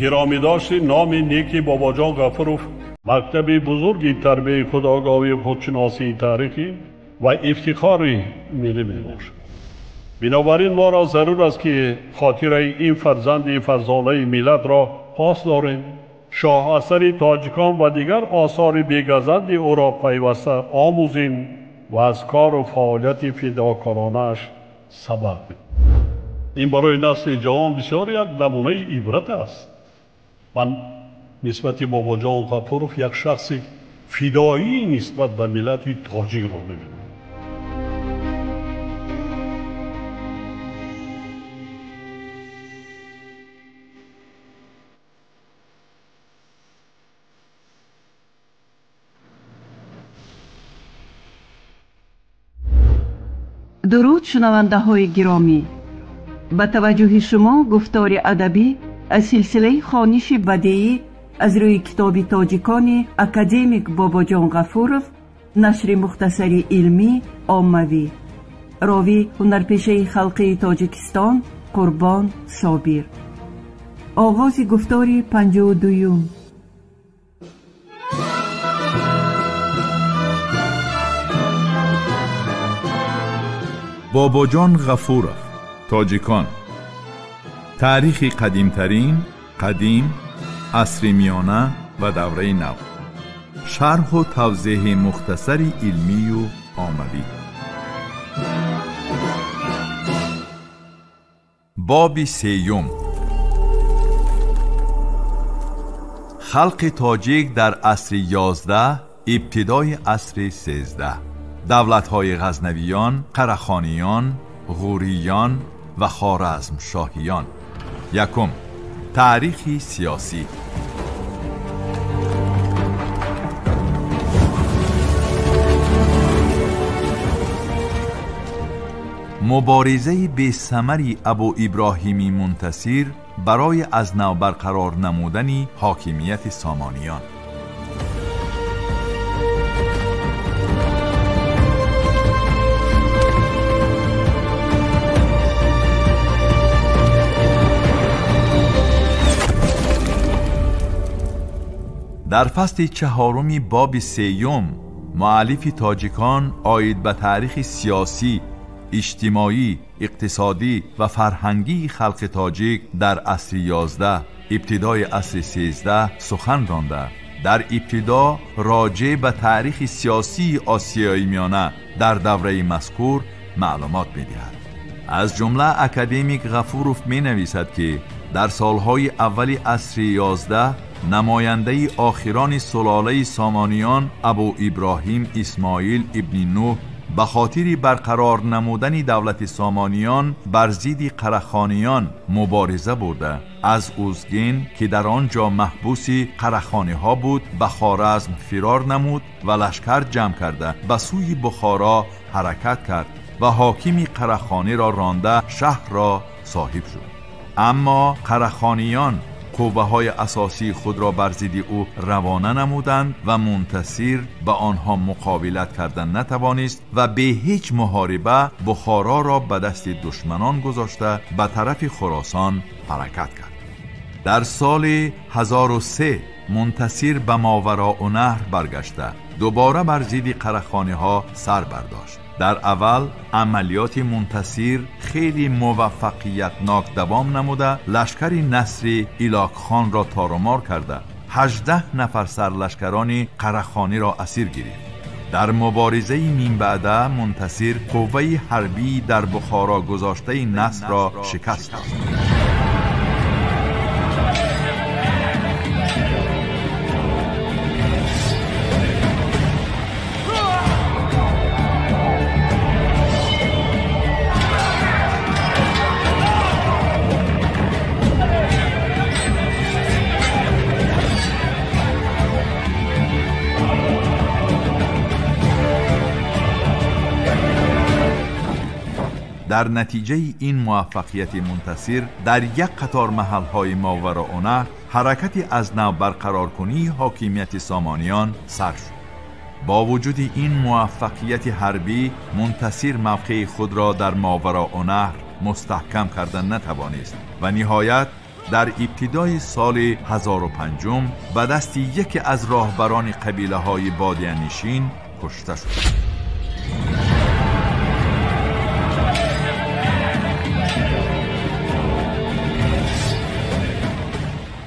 گرامی داشت نام نیکی بابا جان غفوروف مکتب بزرگی تربیت خودآگاهی خودشناسی تاریخی و افتخار ملی میباشد. بنابراین ما را ضرور است که خاطره این فرزند فرزانه ملت را پاس داریم. شاه اثر تاجیکان و دیگر آثار بیگزند او را پیوسته آموزیم و از کار و فعالیت فداکارانه‌اش سبق بدیم. این برای نسل جوان بسیار یک نمونه عبرت است. من نسبت بابا جان غفوروف یک شخص فدایی نسبت به ملت تاجیک را می‌بینم. درود شنونده های گرامی، با توجه شما گفتار ادبی از سلسله خوانش بدیعی از روی کتاب تاجیکان اکادمیک بابا جان غفوروف، نشر مختصری علمی عاموی، راوی هنرپیشه خلقی تاجیکستان قربان صابر. آغاز گفتار 52. بابا جان غفوروف، تاجیکان. تاریخی قدیمترین، قدیم، عصر میانه و دوره نو. شرح و توضیح مختصری علمی و عاموی. باب سیوم. خلق تاجیک در عصر 11 ابتدای عصر 13. دولت‌های غزنویان، قره‌خانیان، غوریان و خوارزمشاهیان. یکم، تاریخی سیاسی. مبارزه بی‌ثمری ابو ابراهیمی منتصر برای از نو برقرار نمودن حاکمیت سامانیان. در فصل 4 باب 3 مؤلف تاجیکان آید به تاریخ سیاسی، اجتماعی، اقتصادی و فرهنگی خلق تاجیک در عصر 11 ابتدای عصر 13 سخن رانده. در ابتدا راجع به تاریخ سیاسی آسیای میانه در دوره مذکور معلومات می‌دهد. از جمله اکادمیک غفوروف می‌نویسد که در سالهای اول عصر 11 نماینده آخران سلاله سامانیان ابو ابراهیم اسماعیل ابن نوح به خاطر برقرار نمودن دولت سامانیان بر ضد قره‌خانیان مبارزه برده. از اوزگین که در آنجا محبوس قره‌خانی ها بود به خوارزم فرار نمود و لشکر جمع کرده به سوی بخارا حرکت کرد و حاکم قره‌خانی را رانده شهر را صاحب شد. اما قره‌خانیان قوه های اساسی خود را بر ضد او روانه نمودند و منتصر به آنها مقاومت کردن نتوانست و به هیچ محاربه بخارا را به دست دشمنان گذاشته به طرف خراسان حرکت کرد. در سال 1003 منتصر به ماوراء نهر برگشته دوباره بر ضد قره‌خانی ها سر برداشت. در اول عملیات منتصر خیلی موفقیتناک دوام نموده لشکر نصر ایلاک خان را تارمار کرده 18 نفر سرلشکران قره‌خانی را اسیر گرفت. در مبارزه من بعده منتصر قوه حربی در بخارا گذاشته نصر را شکست داد. در نتیجه این موفقیت منتصر در یک قطار محل‌های ماوراء نهر حرکت از نو برقرار کنی حاکمیت سامانیان سر شد. با وجود این موفقیت حربی منتصر موقع خود را در ماوراء نهر مستحکم کردن نتوانست و نهایت در ابتدای سال 1005 به دست یکی از راهبران قبیله های بادیه‌نشین کشته شد.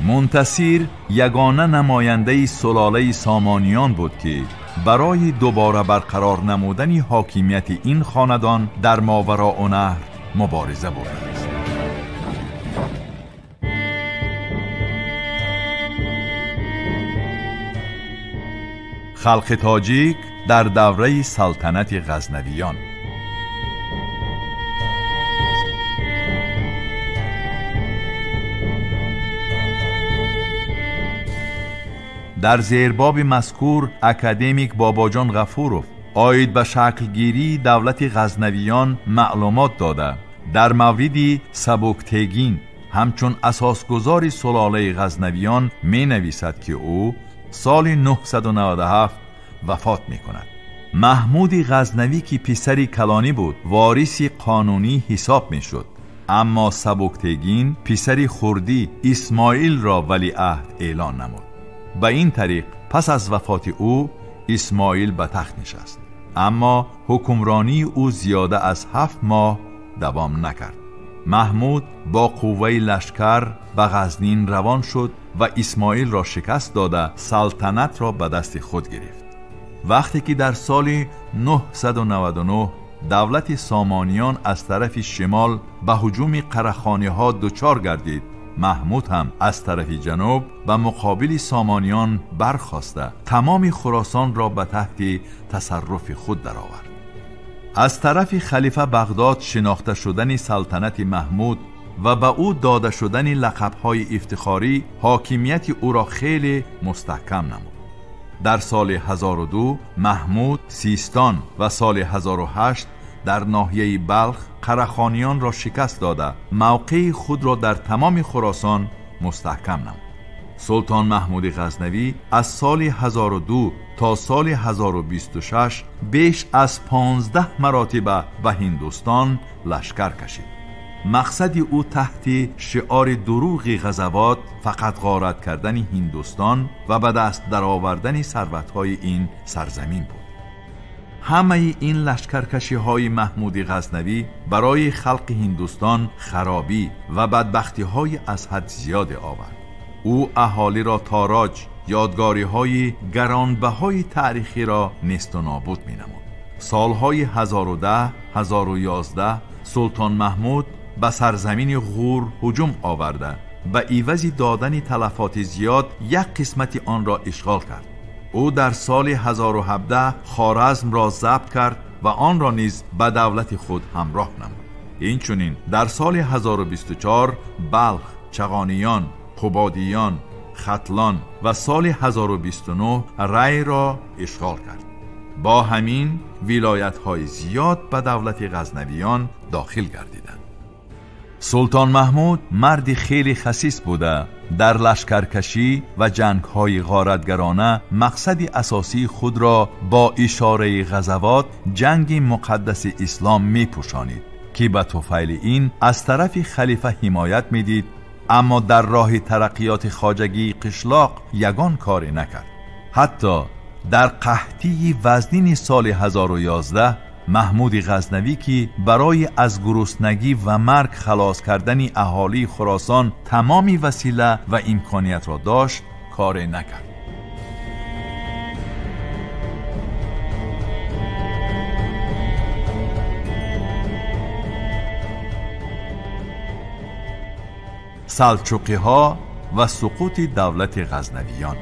منتصیر یگانه نماینده سلاله سامانیان بود که برای دوباره برقرار نمودن حاکمیت این خاندان در ماوراءالنهر مبارزه برده است. خلق تاجیک در دوره سلطنت غزنویان. در زیرباب مذکور اکادمیک باباجان غفوروف آید به شکلگیری دولت غزنویان معلومات داده. در مورد سبکتگین همچون اساسگذار سلاله غزنویان می نویسد که او سال 997 وفات می کند. محمود غزنوی که پسر کلانی بود وارث قانونی حساب می شد، اما سبکتگین پسر خردی اسماعیل را ولیعهد اعلان نمود. به این طریق پس از وفات او اسماعیل به تخت نشست، اما حکمرانی او زیاده از 7 ماه دوام نکرد. محمود با قوه لشکر به غزنین روان شد و اسماعیل را شکست داده سلطنت را به دست خود گرفت. وقتی که در سال 999 دولت سامانیان از طرف شمال به هجوم قره‌خانی ها دچار گردید، محمود هم از طرف جنوب به مقابل سامانیان برخاسته تمام خراسان را به تحت تصرف خود درآورد. از طرف خلیفه بغداد شناخته شدن سلطنت محمود و به او داده شدن لقب‌های افتخاری حاکمیت او را خیلی مستحکم نمود. در سال 1002 محمود سیستان و سال 1008 در ناحیه بلخ قره‌خانیان را شکست داده موقع خود را در تمام خراسان مستحکم نمود. سلطان محمود غزنوی از سال 1002 تا سال 1026 بیش از 15 مراتب به هندوستان لشکر کشید. مقصد او تحت شعار دروغ غزوات فقط غارت کردن هندوستان و به دست درآوردن ثروت‌های این سرزمین بود. همه این لشکرکشی های محمود غزنوی برای خلق هندوستان خرابی و بدبختی های از حد زیاد آورد. او اهالی را تاراج، یادگاری های گرانبهای تاریخی را نیست و نابود می نمود. سالهای 1010 1011 سلطان محمود به سرزمین غور هجوم آورده و عوض دادن تلفات زیاد یک قسمت آن را اشغال کرد. او در سال 1017 خوارزم را ضبط کرد و آن را نیز به دولت خود همراه نمود. اینچنین در سال 1024 بلخ، چغانیان، قبادیان، ختلان و سال 1029 ری را اشغال کرد. با همین ولایت‌های زیاد به دولت غزنویان داخل گردیدند. سلطان محمود مرد خیلی خسیس بوده. در لشکرکشی و جنگ‌های غارتگرانه مقصد اساسی خود را با اشاره غزوات جنگ مقدس اسلام می‌پوشانید که به طفیل این از طرف خلیفه حمایت می‌دید، اما در راه ترقیات خواجگی قشلاق یگان کاری نکرد. حتی در قحطی وزنین سال 1011 محمود غزنوی که برای از گرسنگی و مرگ خلاص کردن اهالی خراسان تمامی وسیله و امکانیت را داشت کاری نکرد. سلجوقی ها و سقوط دولت غزنویان.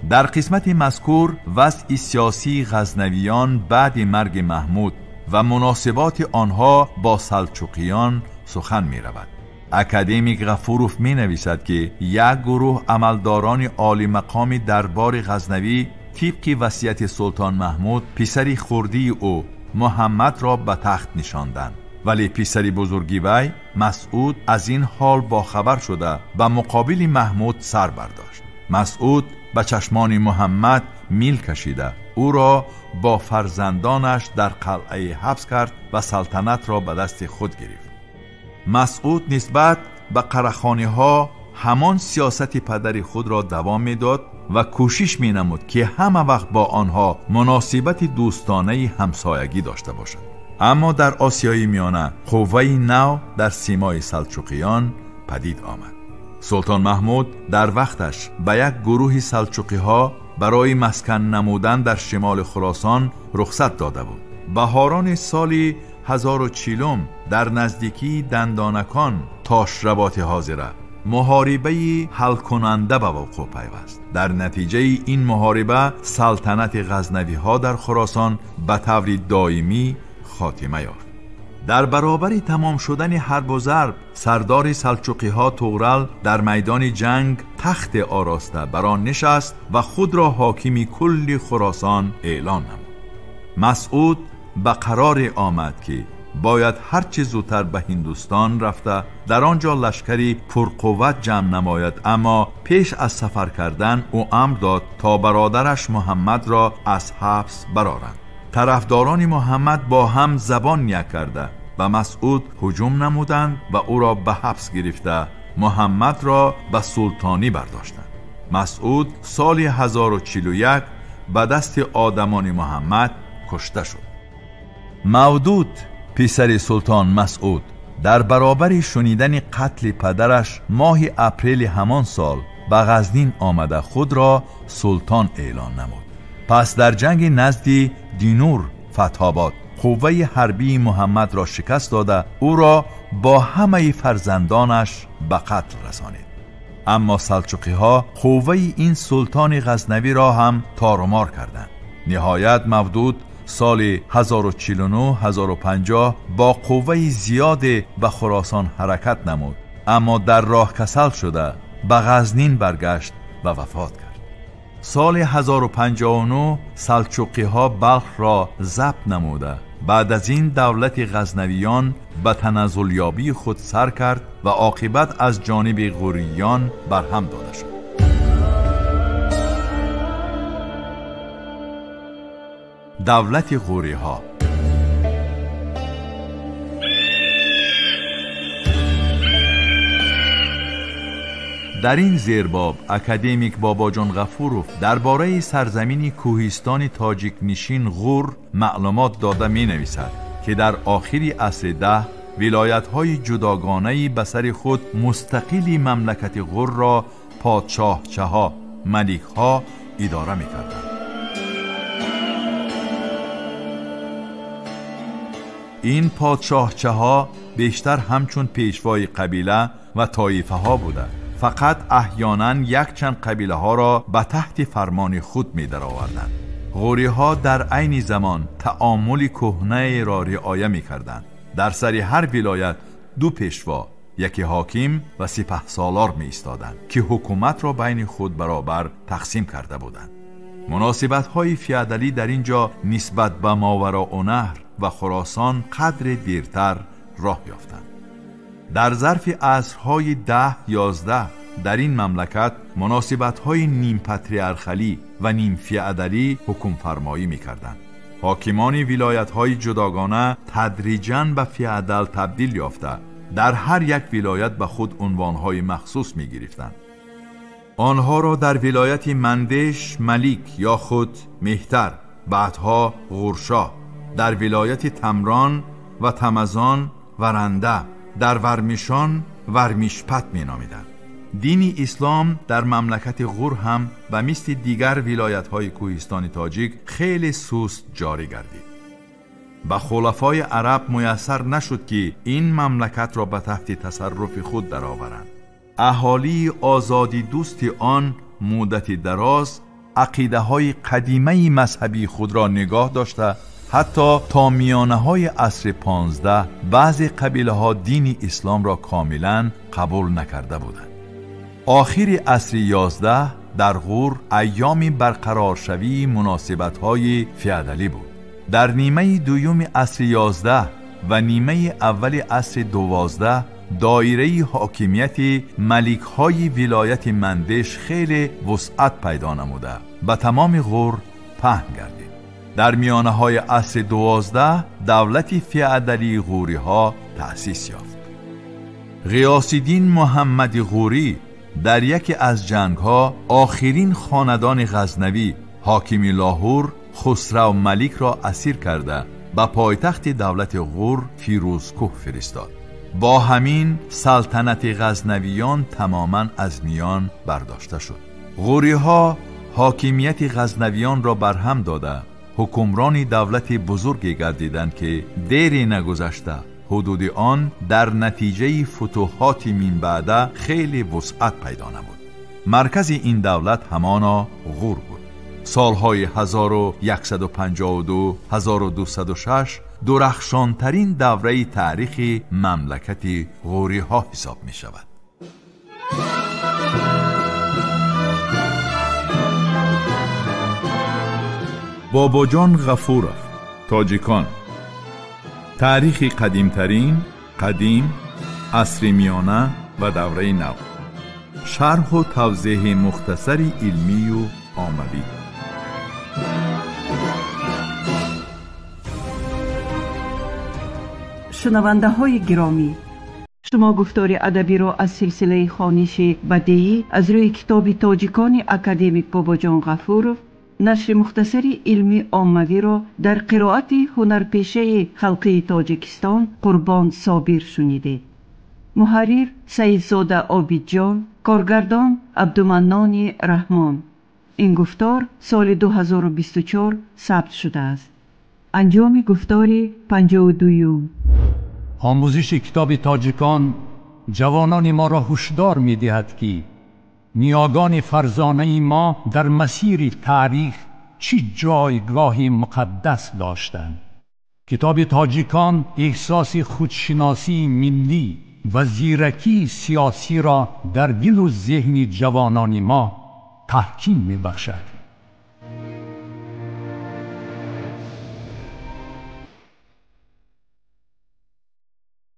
در قسمت مذکور وضع سیاسی غزنویان بعد مرگ محمود و مناسبات آنها با سلجوقیان سخن می رود. اکادمیک غفوروف می نویسد که یک گروه عملداران عالی مقام دربار غزنوی طبق وصیت سلطان محمود پسر خردی او محمد را به تخت نشاندند، ولی پسر بزرگی وی مسعود از این حال باخبر شده و مقابل محمود سر برداشت. مسعود به چشمان محمد میل کشیده او را با فرزندانش در قلعه حبس کرد و سلطنت را به دست خود گرفت. مسعود نسبت به قره‌خانی ها همان سیاست پدر خود را دوام میداد و کوشش می نمود که همه وقت با آنها مناسبت دوستانه همسایگی داشته باشد. اما در آسیای میانه قوه نو در سیمای سلجوقیان پدید آمد. سلطان محمود در وقتش به یک گروه سلجوقی ها برای مسکن نمودن در شمال خراسان رخصت داده بود. بهاران سال 1040 در نزدیکی دندانکان تاشربات حاضره محاربه حل کننده به وقوع پیوست. در نتیجه این محاربه سلطنت غزنوی ها در خراسان به طور دائمی خاتمه یافت. در برابر تمام شدن حرب و ضرب سردار سلجوقی ها طغرل در میدان جنگ تخت آراسته بر آن نشست و خود را حاکم کل خراسان اعلان نمود. مسعود به قرار آمد که باید هرچه زودتر به هندوستان رفته در آنجا لشکری پرقوت جمع نماید، اما پیش از سفر کردن او امر داد تا برادرش محمد را از حبس برآورند. طرفداران محمد با هم زبان یک کرده و مسعود هجوم نمودند و او را به حبس گرفته محمد را به سلطانی برداشتند. مسعود سال 1041 به دست آدمان محمد کشته شد. مودود پسر سلطان مسعود در برابر شنیدن قتل پدرش ماه اپریل همان سال به غزنین آمده خود را سلطان اعلان نمود. پس در جنگ نزد دینور فتح‌آباد قوه حربی محمد را شکست داده او را با همه فرزندانش به قتل رسانید. اما سلجوقی ها قوه این سلطان غزنوی را هم تارومار کردند. نهایت مودود سال 1049-1050 با قوه زیاد به خراسان حرکت نمود، اما در راه کسل شده به غزنین برگشت و وفات کرد. سال 1059 سلجوقی ها بلخ را ضبط نموده بعد از این دولت غزنویان به تنزلیابی خود سر کرد و عاقبت از جانب غوریان برهم داده شد. دولت غوری ها در این زیرباب اکادمیک باباجان غفوروف درباره سرزمین کوهستان تاجیک نشین غور معلومات داده می نویسد که در آخر عصر 10 ولایت های جداگانه‌ای به سر خود مستقلی مملکت غور را پادشاهچه ها ملیک ها اداره می کردند. این پادشاهچه ها بیشتر همچون پیشوای قبیله و طایفه ها بوده، فقط احیانا یک چند قبیله ها را به تحت فرمان خود می در آوردند. غوری ها در عین زمان تعامل کهنه را رعایت می کردند. در سر هر ولایت 2 پیشوا، یکی حاکم و سپهسالار می ایستادند که حکومت را بین خود برابر تقسیم کرده بودند. مناسبت های فیودالی در اینجا نسبت به ماوراءالنهر و خراسان قدر دیرتر راه یافتند. در ظرف عصرهای 10-11 در این مملکت مناسبت‌های نیم پاتریارخالی و نیم فیودالی حکم فرمایی می‌کردند. حاکمان ولایت‌های جداگانه تدریجاً به فیودال تبدیل یافته در هر یک ولایت به خود عنوان‌های مخصوص می‌گرفتند. آنها را در ولایت مندش ملیک یا خود مهتر، بعدها غورشاه، در ولایت تمران و تمزان ورنده، در ورمیشان ورمیشپت می نامیدند. دین اسلام در مملکت غور هم و مثل دیگر ولایت های کوهستان تاجیک خیلی سست جاری گردید. به خلفای عرب میسر نشد که این مملکت را به تحت تصرف خود درآورند. اهالی آزادی دوست آن مدت دراز عقیده های قدیمه مذهبی خود را نگاه داشته، حتی تا میانه های عصر 15 بعضی قبیله ها دین اسلام را کاملا قبول نکرده بودند. آخر عصر 11 در غور ایام برقرار شوی مناسبت های فیودالی بود. در نیمه دوم عصر 11 و نیمه اول عصر 12 دایره حاکمیت ملیک‌های ولایت مندش خیلی وسعت پیدا نموده به تمام غور پهن گردید. در میانه‌های عصر 12 دولت فیادالی غوری‌ها تأسیس یافت. غیاث‌الدین محمد غوری در یکی از جنگ‌ها آخرین خاندان غزنوی حاکم لاهور خسرو ملیک را اسیر کرده به پایتخت دولت غور فیروزکوه فرستاد. با همین سلطنت غزنویان تماماً از میان برداشته شد. غوری‌ها حاکمیت غزنویان را برهم داده حکمران دولت بزرگی گردیدند که دیری نگذشته حدود آن در نتیجه فتوحات من بعده خیلی وسعت پیدا نمود. مرکز این دولت همانا غور بود. سالهای 1152 1206 درخشانترین دوره تاریخی مملکت غوری ها حساب می شود. باباجان غفورов، تاجیکان. تاریخ قدیمترین، قدیم، عصر میانه و دوره نو. شرح و توضیح مختصری علمی و عملی. شنونده های گرامی، شما گفتار ادبی را از سلسله خوانش بدیعی از روی کتاب تاجیکان اکادمیک باباجان غفورов، نشر مختصری علمی عاموی را در قرائت هنرپیشه خلقی تاجیکستان قربان صابر شنیدید. محرر سیدزاده عابدجان، کارگردان عبدالمنان رحمان. این گفتار سال 2024 ثبت شده است. انجام گفتار 52. آموزش کتاب تاجیکان جوانان ما را هشدار می دهد که نیاگان فرزانه ما در مسیر تاریخ چی جایگاه مقدس داشتند. کتاب تاجیکان احساس خودشناسی ملی و زیرکی سیاسی را در دل و ذهن جوانان ما تحکیم می بخشد.